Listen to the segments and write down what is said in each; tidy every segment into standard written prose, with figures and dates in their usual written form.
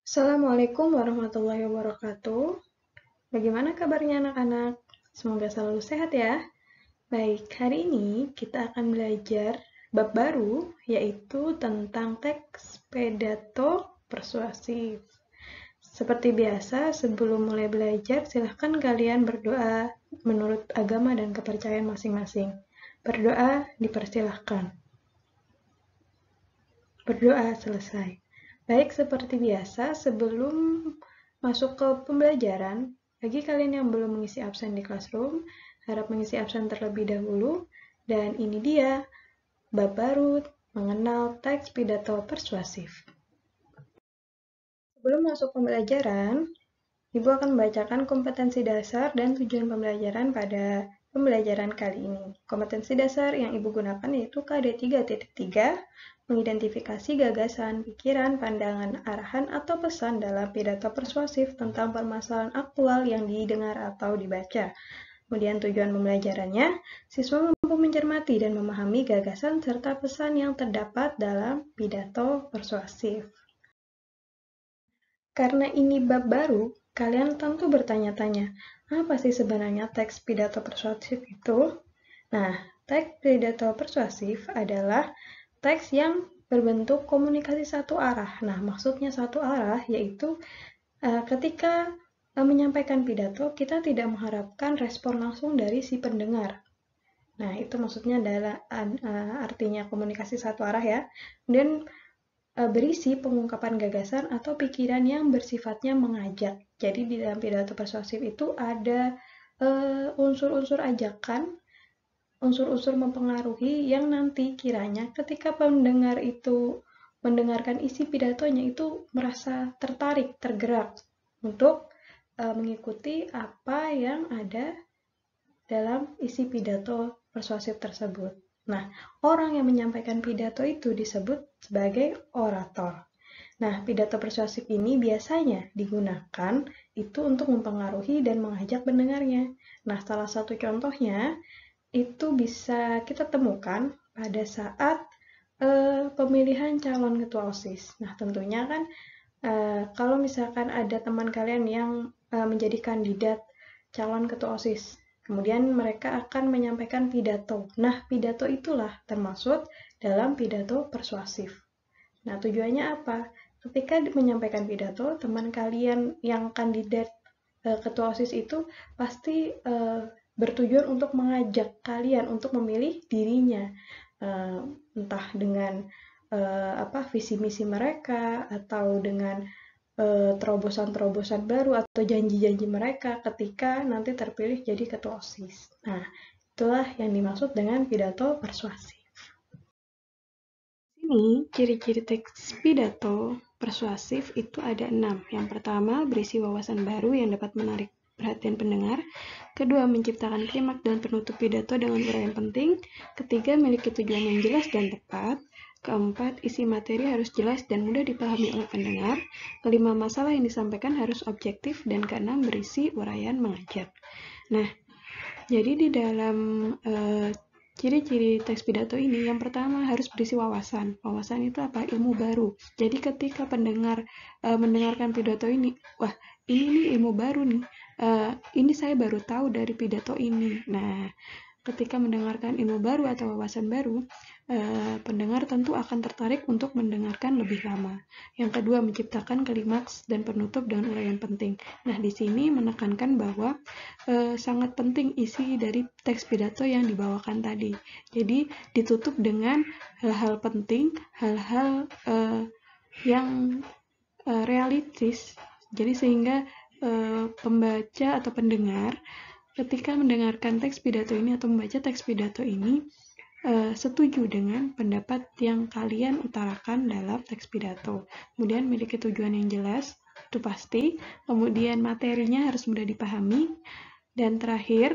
Assalamualaikum warahmatullahi wabarakatuh. Bagaimana kabarnya anak-anak? Semoga selalu sehat ya. Baik, hari ini kita akan belajar bab baru, yaitu tentang teks pidato persuasif. Seperti biasa, sebelum mulai belajar, silahkan kalian berdoa menurut agama dan kepercayaan masing-masing. Berdoa dipersilahkan. Berdoa selesai. Baik, seperti biasa, sebelum masuk ke pembelajaran, bagi kalian yang belum mengisi absen di Classroom, harap mengisi absen terlebih dahulu. Dan ini dia, bab baru mengenal teks pidato persuasif. Sebelum masuk pembelajaran, Ibu akan membacakan kompetensi dasar dan tujuan pembelajaran pada pembelajaran kali ini. Kompetensi dasar yang Ibu gunakan yaitu KD 3.3, mengidentifikasi gagasan, pikiran, pandangan, arahan, atau pesan dalam pidato persuasif tentang permasalahan aktual yang didengar atau dibaca. Kemudian tujuan pembelajarannya, siswa mampu mencermati dan memahami gagasan serta pesan yang terdapat dalam pidato persuasif. Karena ini bab baru, kalian tentu bertanya-tanya, apa sih sebenarnya teks pidato persuasif itu? Nah, teks pidato persuasif adalah teks yang berbentuk komunikasi satu arah. Nah, maksudnya satu arah yaitu ketika menyampaikan pidato, kita tidak mengharapkan respon langsung dari si pendengar. Nah, itu maksudnya adalah artinya komunikasi satu arah ya. Kemudian berisi pengungkapan gagasan atau pikiran yang bersifatnya mengajak. Jadi di dalam pidato persuasif itu ada unsur-unsur ajakan, unsur-unsur mempengaruhi yang nanti kiranya ketika pendengar itu mendengarkan isi pidatonya itu merasa tertarik, tergerak untuk mengikuti apa yang ada dalam isi pidato persuasif tersebut. Nah, orang yang menyampaikan pidato itu disebut sebagai orator. Nah, pidato persuasif ini biasanya digunakan itu untuk mempengaruhi dan mengajak pendengarnya. Nah, salah satu contohnya itu bisa kita temukan pada saat pemilihan calon ketua OSIS. Nah, tentunya kan kalau misalkan ada teman kalian yang menjadi kandidat calon ketua OSIS, kemudian mereka akan menyampaikan pidato. Nah, pidato itulah termasuk dalam pidato persuasif. Nah, tujuannya apa? Ketika menyampaikan pidato, teman kalian yang kandidat ketua OSIS itu pasti bertujuan untuk mengajak kalian untuk memilih dirinya. Entah dengan visi misi mereka atau dengan terobosan-terobosan baru atau janji-janji mereka ketika nanti terpilih jadi ketua OSIS. Nah, itulah yang dimaksud dengan pidato persuasif. Ini ciri-ciri teks pidato persuasif itu ada 6. Yang pertama, berisi wawasan baru yang dapat menarik perhatian pendengar. Kedua, menciptakan klimaks dan penutup pidato dengan uraian penting. Ketiga, memiliki tujuan yang jelas dan tepat. Keempat, isi materi harus jelas dan mudah dipahami oleh pendengar. Kelima, masalah yang disampaikan harus objektif. Dan keenam, berisi uraian mengajak. Nah, jadi di dalam ciri-ciri teks pidato ini, yang pertama harus berisi wawasan. Wawasan itu apa? Ilmu baru. Jadi ketika pendengar mendengarkan pidato ini, wah ini nih ilmu baru nih. Ini saya baru tahu dari pidato ini. Nah, ketika mendengarkan ilmu baru atau wawasan baru, pendengar tentu akan tertarik untuk mendengarkan lebih lama. Yang kedua, menciptakan klimaks dan penutup dengan uraian penting. Nah, di sini menekankan bahwa sangat penting isi dari teks pidato yang dibawakan tadi. Jadi, ditutup dengan hal-hal penting, hal-hal yang realistis. Jadi, sehingga pembaca atau pendengar ketika mendengarkan teks pidato ini atau membaca teks pidato ini setuju dengan pendapat yang kalian utarakan dalam teks pidato. Kemudian memiliki tujuan yang jelas, itu pasti. Kemudian materinya harus mudah dipahami. Dan terakhir,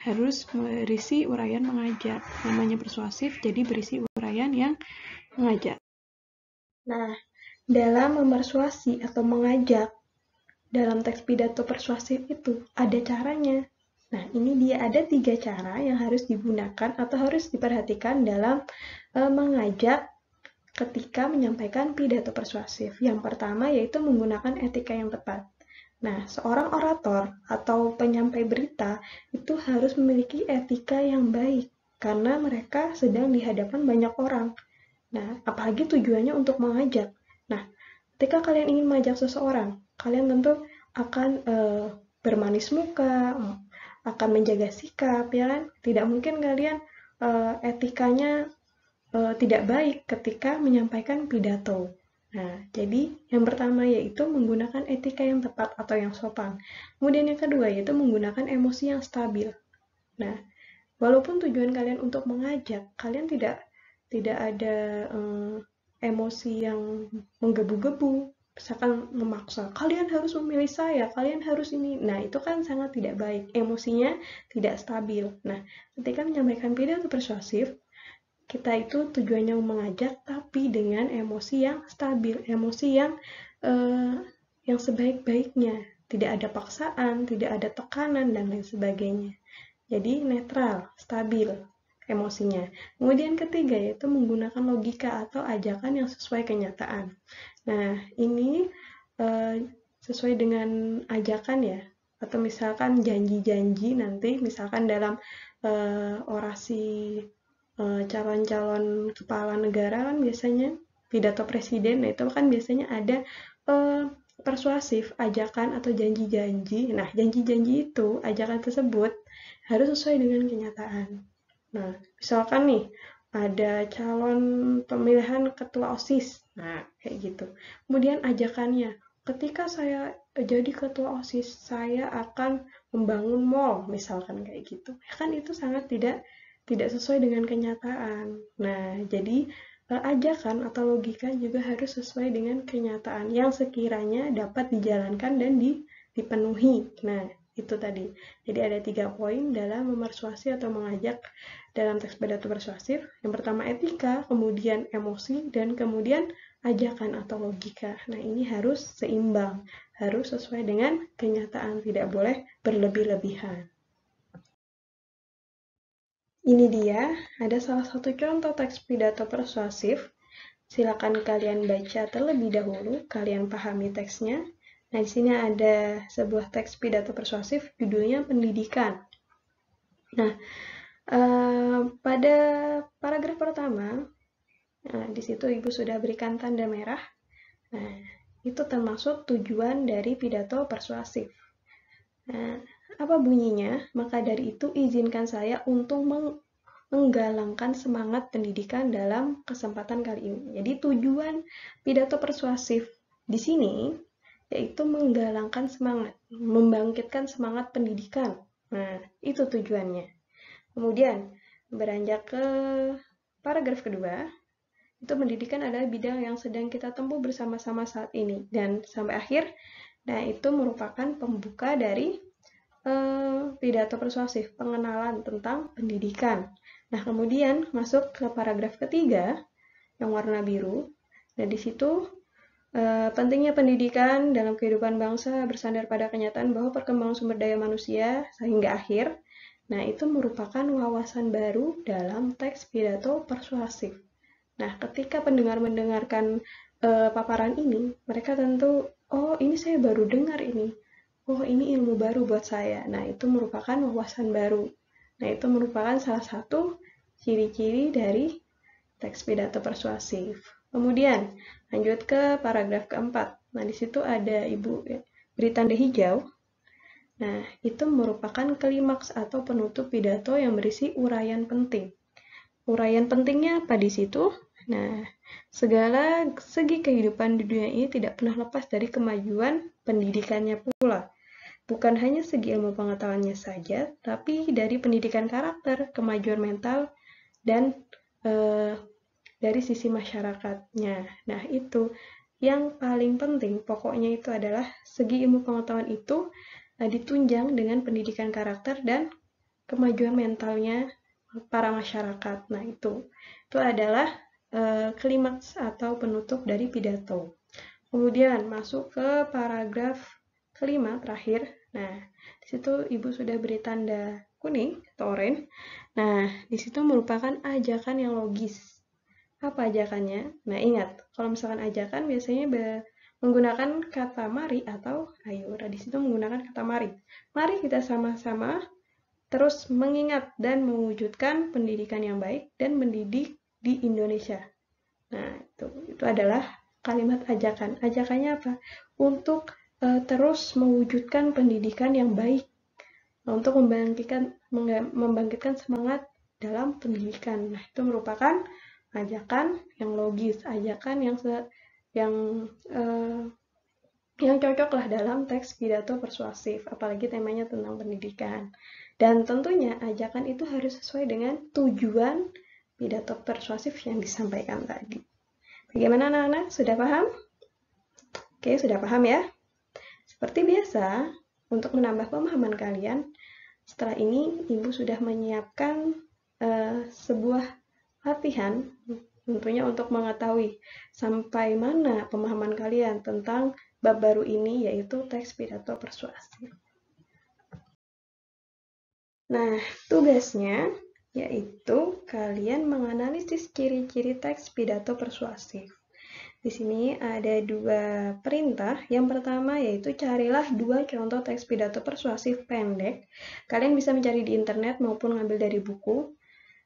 harus berisi uraian mengajak. Namanya persuasif, jadi berisi uraian yang mengajak. Nah, dalam memersuasi atau mengajak dalam teks pidato persuasif itu ada caranya. Nah, ini dia ada 3 cara yang harus digunakan atau harus diperhatikan dalam mengajak ketika menyampaikan pidato persuasif. Yang pertama yaitu menggunakan etika yang tepat. Nah, seorang orator atau penyampai berita itu harus memiliki etika yang baik karena mereka sedang di hadapan banyak orang. Nah, apalagi tujuannya untuk mengajak. Nah, ketika kalian ingin mengajak seseorang, kalian tentu akan bermanis muka, akan menjaga sikap, ya kan? Tidak mungkin kalian etikanya tidak baik ketika menyampaikan pidato. Nah, jadi yang pertama yaitu menggunakan etika yang tepat atau yang sopan. Kemudian yang kedua yaitu menggunakan emosi yang stabil. Nah, walaupun tujuan kalian untuk mengajak, kalian tidak ada emosi yang menggebu-gebu, misalkan memaksa, kalian harus memilih saya, kalian harus ini. Nah, itu kan sangat tidak baik. Emosinya tidak stabil. Nah, ketika menyampaikan pidato persuasif, kita itu tujuannya mengajak tapi dengan emosi yang stabil, emosi yang sebaik-baiknya, tidak ada paksaan, tidak ada tekanan dan lain sebagainya. Jadi netral, stabil emosinya. Kemudian ketiga yaitu menggunakan logika atau ajakan yang sesuai kenyataan. Nah, ini sesuai dengan ajakan ya, atau misalkan janji-janji nanti misalkan dalam orasi calon-calon kepala negara kan biasanya pidato presiden, nah itu kan biasanya ada persuasif, ajakan atau janji-janji. Nah, janji-janji itu, ajakan tersebut harus sesuai dengan kenyataan. Nah, misalkan nih ada calon pemilihan ketua OSIS. Nah, kayak gitu. Kemudian ajakannya, ketika saya jadi ketua OSIS, saya akan membangun mall, misalkan kayak gitu. Kan itu sangat tidak sesuai dengan kenyataan. Nah, jadi ajakan atau logika juga harus sesuai dengan kenyataan yang sekiranya dapat dijalankan dan dipenuhi. Nah, itu tadi. Jadi ada 3 poin dalam memersuasi atau mengajak dalam teks pidato persuasif. Yang pertama etika, kemudian emosi, dan kemudian ajakan atau logika. Nah, ini harus seimbang, harus sesuai dengan kenyataan, tidak boleh berlebih-lebihan. Ini dia, ada salah satu contoh teks pidato persuasif. Silakan kalian baca terlebih dahulu, kalian pahami teksnya. Nah, di sini ada sebuah teks pidato persuasif, judulnya Pendidikan. Nah, pada paragraf pertama, di situ Ibu sudah berikan tanda merah. Nah, itu termasuk tujuan dari pidato persuasif. Nah, apa bunyinya? Maka dari itu izinkan saya untuk menggalangkan semangat pendidikan dalam kesempatan kali ini. Jadi tujuan pidato persuasif di sini yaitu menggalangkan semangat, membangkitkan semangat pendidikan. Nah, itu tujuannya. Kemudian beranjak ke paragraf kedua, itu pendidikan adalah bidang yang sedang kita tempuh bersama-sama saat ini dan sampai akhir. Nah, itu merupakan pembuka dari pidato persuasif, pengenalan tentang pendidikan. Nah, kemudian masuk ke paragraf ketiga, yang warna biru. Nah, di situ pentingnya pendidikan dalam kehidupan bangsa bersandar pada kenyataan bahwa perkembangan sumber daya manusia sehingga akhir. Nah, itu merupakan wawasan baru dalam teks pidato persuasif. Nah, ketika pendengar mendengarkan paparan ini, mereka tentu, oh ini saya baru dengar ini. Oh, ini ilmu baru buat saya. Nah, itu merupakan wawasan baru. Nah, itu merupakan salah satu ciri-ciri dari teks pidato persuasif. Kemudian, lanjut ke paragraf keempat. Nah, di situ ada Ibu beri tanda hijau. Nah, itu merupakan klimaks atau penutup pidato yang berisi uraian penting. Uraian pentingnya apa di situ? Nah, segala segi kehidupan di dunia ini tidak pernah lepas dari kemajuan pendidikannya pula. Bukan hanya segi ilmu pengetahuannya saja, tapi dari pendidikan karakter, kemajuan mental, dan dari sisi masyarakatnya. Nah, itu yang paling penting, pokoknya itu adalah segi ilmu pengetahuan itu ditunjang dengan pendidikan karakter dan kemajuan mentalnya para masyarakat. Nah, itu adalah klimaks atau penutup dari pidato. Kemudian masuk ke paragraf kelima terakhir. Nah, di situ Ibu sudah beri tanda kuning atau oranye. Nah, di situ merupakan ajakan yang logis. Apa ajakannya? Nah, ingat, kalau misalkan ajakan biasanya menggunakan kata mari atau ayo. Nah, di situ menggunakan kata mari. Mari kita sama-sama terus mengingat dan mewujudkan pendidikan yang baik dan mendidik di Indonesia. Nah, itu adalah kalimat ajakan. Ajakannya apa? Untuk terus mewujudkan pendidikan yang baik. Untuk membangkitkan semangat dalam pendidikan. Nah, itu merupakan ajakan yang logis, ajakan yang cocok lah dalam teks pidato persuasif, apalagi temanya tentang pendidikan. Dan tentunya ajakan itu harus sesuai dengan tujuan pidato persuasif yang disampaikan tadi. Bagaimana anak-anak? Sudah paham? Oke, sudah paham ya? Seperti biasa, untuk menambah pemahaman kalian, setelah ini Ibu sudah menyiapkan sebuah latihan tentunya untuk mengetahui sampai mana pemahaman kalian tentang bab baru ini, yaitu teks pidato persuasif. Nah, tugasnya yaitu kalian menganalisis ciri-ciri teks pidato persuasif. Di sini ada dua perintah. Yang pertama yaitu carilah dua contoh teks pidato persuasif pendek. Kalian bisa mencari di internet maupun ngambil dari buku.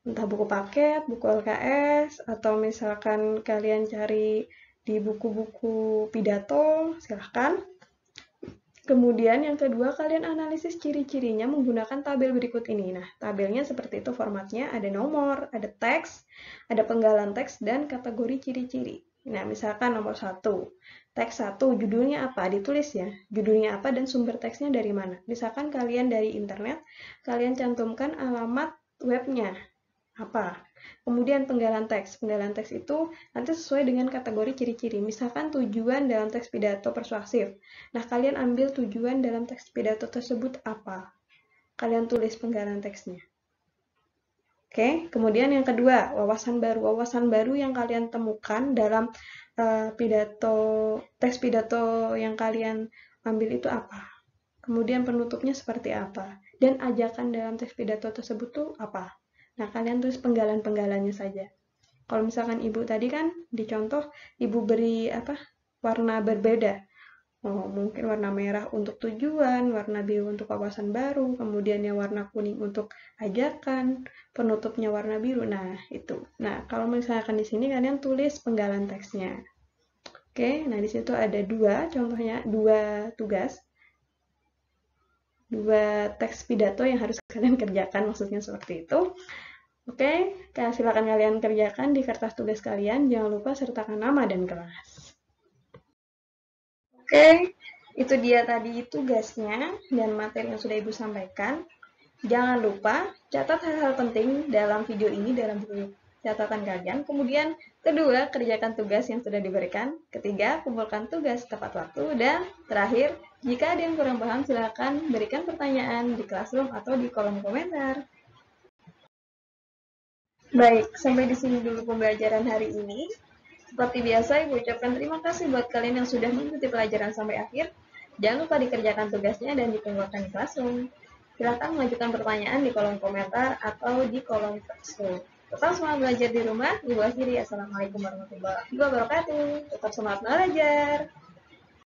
Entah buku paket, buku LKS, atau misalkan kalian cari di buku-buku pidato, silahkan. Kemudian yang kedua, kalian analisis ciri-cirinya menggunakan tabel berikut ini. Nah, tabelnya seperti itu formatnya, ada nomor, ada teks, ada penggalan teks, dan kategori ciri-ciri. Nah, misalkan nomor 1, teks 1, judulnya apa? Ditulis ya, judulnya apa dan sumber teksnya dari mana. Misalkan kalian dari internet, kalian cantumkan alamat webnya apa. Kemudian penggalan teks. Penggalan teks itu nanti sesuai dengan kategori ciri-ciri. Misalkan tujuan dalam teks pidato persuasif. Nah, kalian ambil tujuan dalam teks pidato tersebut apa. Kalian tulis penggalan teksnya. Oke, kemudian yang kedua, wawasan baru. Wawasan baru yang kalian temukan dalam teks pidato yang kalian ambil itu apa. Kemudian penutupnya seperti apa. Dan ajakan dalam teks pidato tersebut tuh apa. Nah, kalian tulis penggalan-penggalannya saja. Kalau misalkan ibu tadi kan dicontoh, ibu beri warna berbeda. Oh, mungkin warna merah untuk tujuan, warna biru untuk wawasan baru, kemudian yang warna kuning untuk ajakan, penutupnya warna biru. Nah, itu. Nah, kalau misalkan di sini kalian tulis penggalan teksnya. Oke, nah di situ ada contohnya dua tugas. Dua teks pidato yang harus kalian kerjakan, maksudnya seperti itu. Oke, silakan kalian kerjakan di kertas tulis kalian. Jangan lupa sertakan nama dan kelas. Oke, itu dia tadi tugasnya dan materi yang sudah Ibu sampaikan. Jangan lupa catat hal-hal penting dalam video ini dalam buku catatan kalian. Kemudian, kedua, kerjakan tugas yang sudah diberikan. Ketiga, kumpulkan tugas tepat waktu. Dan terakhir, jika ada yang kurang paham, silakan berikan pertanyaan di Classroom atau di kolom komentar. Baik, sampai di sini dulu pembelajaran hari ini. Seperti biasa, Ibu ucapkan terima kasih buat kalian yang sudah mengikuti pelajaran sampai akhir. Jangan lupa dikerjakan tugasnya dan dikumpulkan di Classroom. Silakan mengajukan pertanyaan di kolom komentar atau di kolom Classroom. Tetap semangat belajar di rumah. Ibu akhiri, Assalamualaikum warahmatullahi wabarakatuh. Tetap semangat belajar.